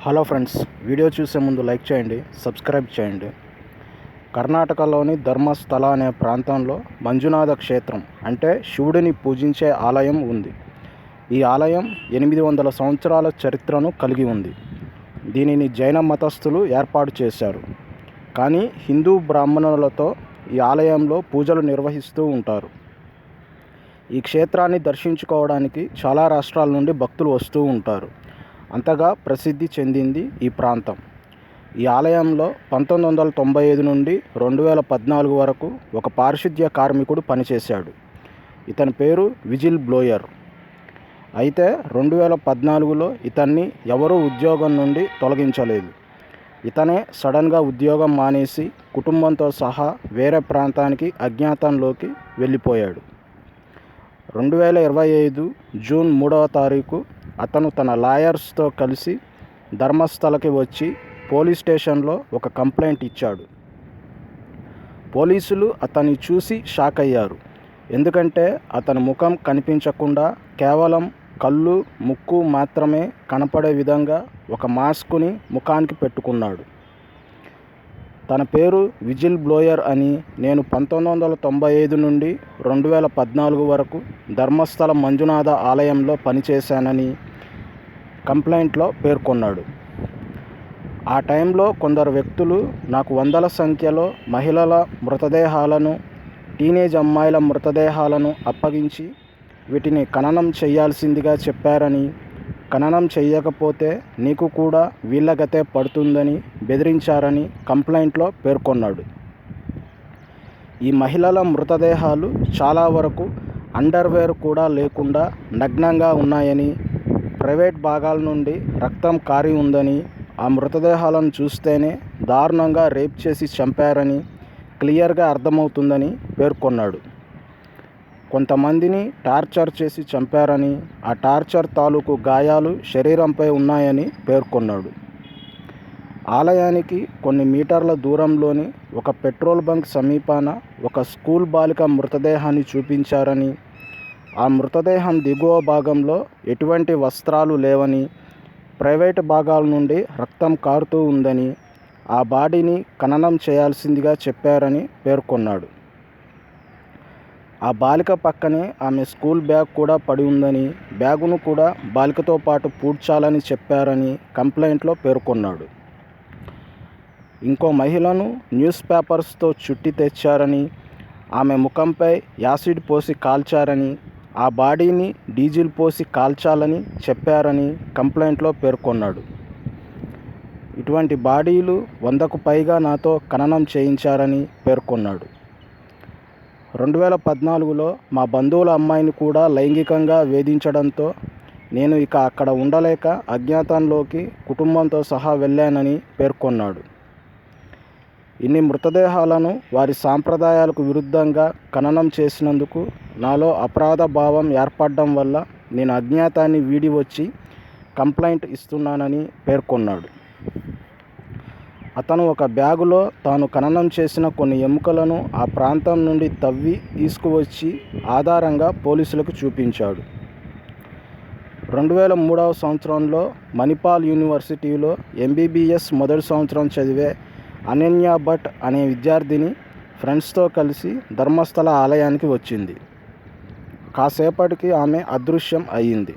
Hello friends, video చూసే ముందు like చేయండి, సబ్స్క్రైబ్ చేయండి. కర్ణాటకలోని ధర్మస్థల అనే ప్రాంతంలో మంజునాథ క్షేత్రం అంటే శివుడిని పూజించే ఆలయం ఉంది. ఈ ఆలయం 800 సంవత్సరాల చరిత్రను కలిగి ఉంది. దీనిని జైన మతస్థులు ఏర్పాటు చేశారు. కానీ హిందూ బ్రాహ్మణులతో ఈ ఆలయంలో పూజలు నిర్వహిస్తూ ఉంటారు. ఈ క్షేత్రాన్ని దర్శించుకోవడానికి చాలా రాష్ట్రాల నుండి భక్తులు వస్తూ ఉంటారు. అంతగా ప్రసిద్ధి చెందింది ఈ ప్రాంతం. ఈ ఆలయంలో 1995 నుండి 2014 వరకు ఒక పారిశుద్ధ్య కార్మికుడు పనిచేశాడు. ఇతని పేరు విజిల్ బ్లోయర్. అయితే 2014లో ఇతన్ని ఎవరూ ఉద్యోగం నుండి తొలగించలేదు. ఇతనే సడన్గా ఉద్యోగం మానేసి కుటుంబంతో సహా వేరే ప్రాంతానికి అజ్ఞాతంలోకి వెళ్ళిపోయాడు. 2025 జూన్ 3వ తారీఖు అతను తన లాయర్స్తో కలిసి ధర్మస్థలకి వచ్చి పోలీస్ స్టేషన్లో ఒక కంప్లైంట్ ఇచ్చాడు. పోలీసులు అతన్ని చూసి షాక్ అయ్యారు. ఎందుకంటే అతని ముఖం కనిపించకుండా కేవలం కళ్ళు, ముక్కు మాత్రమే కనపడే విధంగా ఒక మాస్క్ని ముఖానికి పెట్టుకున్నాడు. తన పేరు విజిల్ బ్లోయర్ అని, నేను 1995 నుండి 2014 వరకు ధర్మస్థల మంజునాథ ఆలయంలో పనిచేశానని కంప్లైంట్లో పేర్కొన్నాడు. ఆ టైంలో కొందరు వ్యక్తులు నాకు వందల సంఖ్యలో మహిళల మృతదేహాలను, టీనేజ్ అమ్మాయిల మృతదేహాలను అప్పగించి వీటిని ఖననం చేయాల్సిందిగా చెప్పారని, ఖననం చేయకపోతే నీకు కూడా వీళ్ళ గతే పడుతుందని బెదిరించారని కంప్లైంట్లో పేర్కొన్నాడు. ఈ మహిళల మృతదేహాలు చాలా వరకు అండర్వేర్ కూడా లేకుండా నగ్నంగా ఉన్నాయని, ప్రైవేట్ భాగాల నుండి రక్తం కారి ఉందని, ఆ మృతదేహాలను చూస్తేనే దారుణంగా రేప్ చేసి చంపారని క్లియర్గా అర్థమవుతుందని పేర్కొన్నాడు. కొంతమందిని టార్చర్ చేసి చంపారని, ఆ టార్చర్ తాలూకు గాయాలు శరీరంపై ఉన్నాయని పేర్కొన్నాడు. ఆలయానికి కొన్ని మీటర్ల దూరంలోని ఒక పెట్రోల్ బంక్ సమీపాన ఒక స్కూల్ బాలిక మృతదేహాన్ని చూపించారని, ఆ మృతదేహం దిగువ భాగంలో ఎటువంటి వస్త్రాలు లేవని, ప్రైవేట్ భాగాల నుండి రక్తం కారుతూ ఉందని, ఆ బాడీని ఖననం చేయాల్సిందిగా చెప్పారని పేర్కొన్నాడు. ఆ బాలిక పక్కనే ఆమె స్కూల్ బ్యాగ్ కూడా పడి ఉందని, బ్యాగును కూడా బాలికతో పాటు పూడ్చాలని చెప్పారని కంప్లైంట్లో పేర్కొన్నాడు. ఇంకో మహిళను న్యూస్ పేపర్స్తో చుట్టి తెచ్చారని, ఆమె ముఖంపై యాసిడ్ పోసి కాల్చారని, ఆ బాడీని డీజిల్ పోసి కాల్చాలని చెప్పారని కంప్లైంట్లో పేర్కొన్నాడు. ఇటువంటి బాడీలు 100కు పైగా నాతో ఖననం చేయించారని పేర్కొన్నాడు. 2014లో మా బంధువుల అమ్మాయిని కూడా లైంగికంగా వేధించడంతో నేను ఇక అక్కడ ఉండలేక అజ్ఞాతంలోకి కుటుంబంతో సహా వెళ్ళానని పేర్కొన్నాడు. ఇన్ని మృతదేహాలను వారి సాంప్రదాయాలకు విరుద్ధంగా ఖననం చేసినందుకు నాలో అపరాధ భావం ఏర్పడడం వల్ల నేను అజ్ఞాతాన్ని వీడి వచ్చి కంప్లైంట్ ఇస్తున్నానని పేర్కొన్నాడు. అతను ఒక బ్యాగులో తాను ఖననం చేసిన కొన్ని ఎముకలను ఆ ప్రాంతం నుండి తవ్వి తీసుకువచ్చి ఆధారంగా పోలీసులకు చూపించాడు. 2003వ సంవత్సరంలో మణిపాల్ యూనివర్సిటీలో MBBS మొదటి సంవత్సరం చదివే అనన్య భట్ అనే విద్యార్థిని ఫ్రెండ్స్తో కలిసి ధర్మస్థల ఆలయానికి వచ్చింది. కాసేపటికి ఆమె అదృశ్యం అయ్యింది.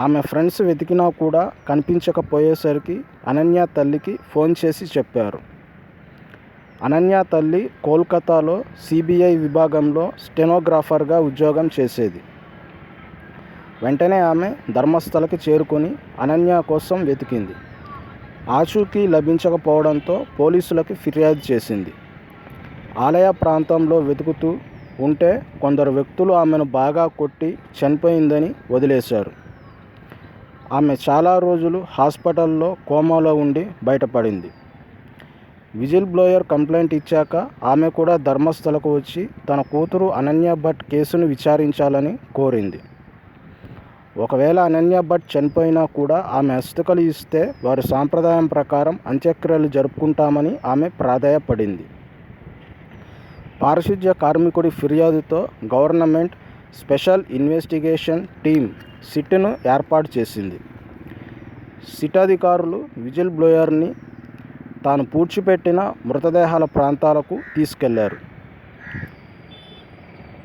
ఆమె ఫ్రెండ్స్ వెతికినా కూడా కనిపించకపోయేసరికి అనన్య తల్లికి ఫోన్ చేసి చెప్పారు. అనన్య తల్లి కోల్కతాలో CBI విభాగంలో స్టెనోగ్రాఫర్గా ఉద్యోగం చేసేది. వెంటనే ఆమె ధర్మస్థలకి చేరుకొని అనన్య కోసం వెతికింది. ఆచూకీ లభించకపోవడంతో పోలీసులకి ఫిర్యాదు చేసింది. ఆలయ ప్రాంతంలో వెతుకుతూ ఉంటే కొందరు వ్యక్తులు ఆమెను బాగా కొట్టి చనిపోయిందని వదిలేశారు. ఆమె చాలా రోజులు హాస్పిటల్లో కోమాలో ఉండి బయటపడింది. విజిల్ బ్లోయర్ కంప్లైంట్ ఇచ్చాక ఆమె కూడా ధర్మస్థలకు వచ్చి తన కూతురు అనన్య భట్ కేసును విచారించాలని కోరింది. ఒకవేళ అనన్య భట్ చనిపోయినా కూడా ఆమె అస్థికలు ఇస్తే వారి సాంప్రదాయం ప్రకారం అంత్యక్రియలు జరుపుకుంటామని ఆమె ప్రాధేయపడింది. పారిశుద్ధ్య కార్మికుడి ఫిర్యాదుతో గవర్నమెంట్ స్పెషల్ ఇన్వెస్టిగేషన్ టీమ్ సిట్ను ఏర్పాటు చేసింది. సిట్ అధికారులు విజిల్ బ్లోయర్ని తాను పూడ్చిపెట్టిన మృతదేహాల ప్రాంతాలకు తీసుకెళ్లారు.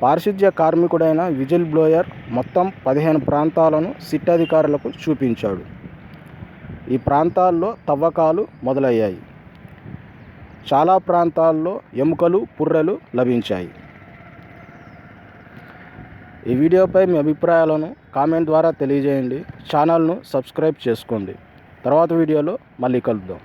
పారిశుధ్య కార్మికుడైన విజిల్ బ్లోయర్ మొత్తం 15 ప్రాంతాలను సిట్ అధికారులకు చూపించాడు. ఈ ప్రాంతాల్లో తవ్వకాలు మొదలయ్యాయి. చాలా ప్రాంతాల్లో ఎముకలు, పుర్రెలు లభించాయి. ఈ వీడియోపై మీ అభిప్రాయాలను కామెంట్ ద్వారా తెలియజేయండి. ఛానల్ను సబ్స్క్రైబ్ చేసుకోండి. తర్వాత వీడియోలో మళ్ళీ కలుద్దాం.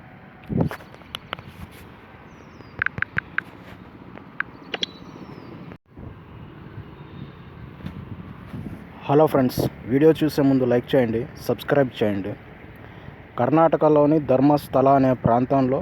హలో ఫ్రెండ్స్, వీడియో చూసే ముందు లైక్ చేయండి, సబ్స్క్రైబ్ చేయండి. కర్ణాటకలోని ధర్మస్థల అనే ప్రాంతంలో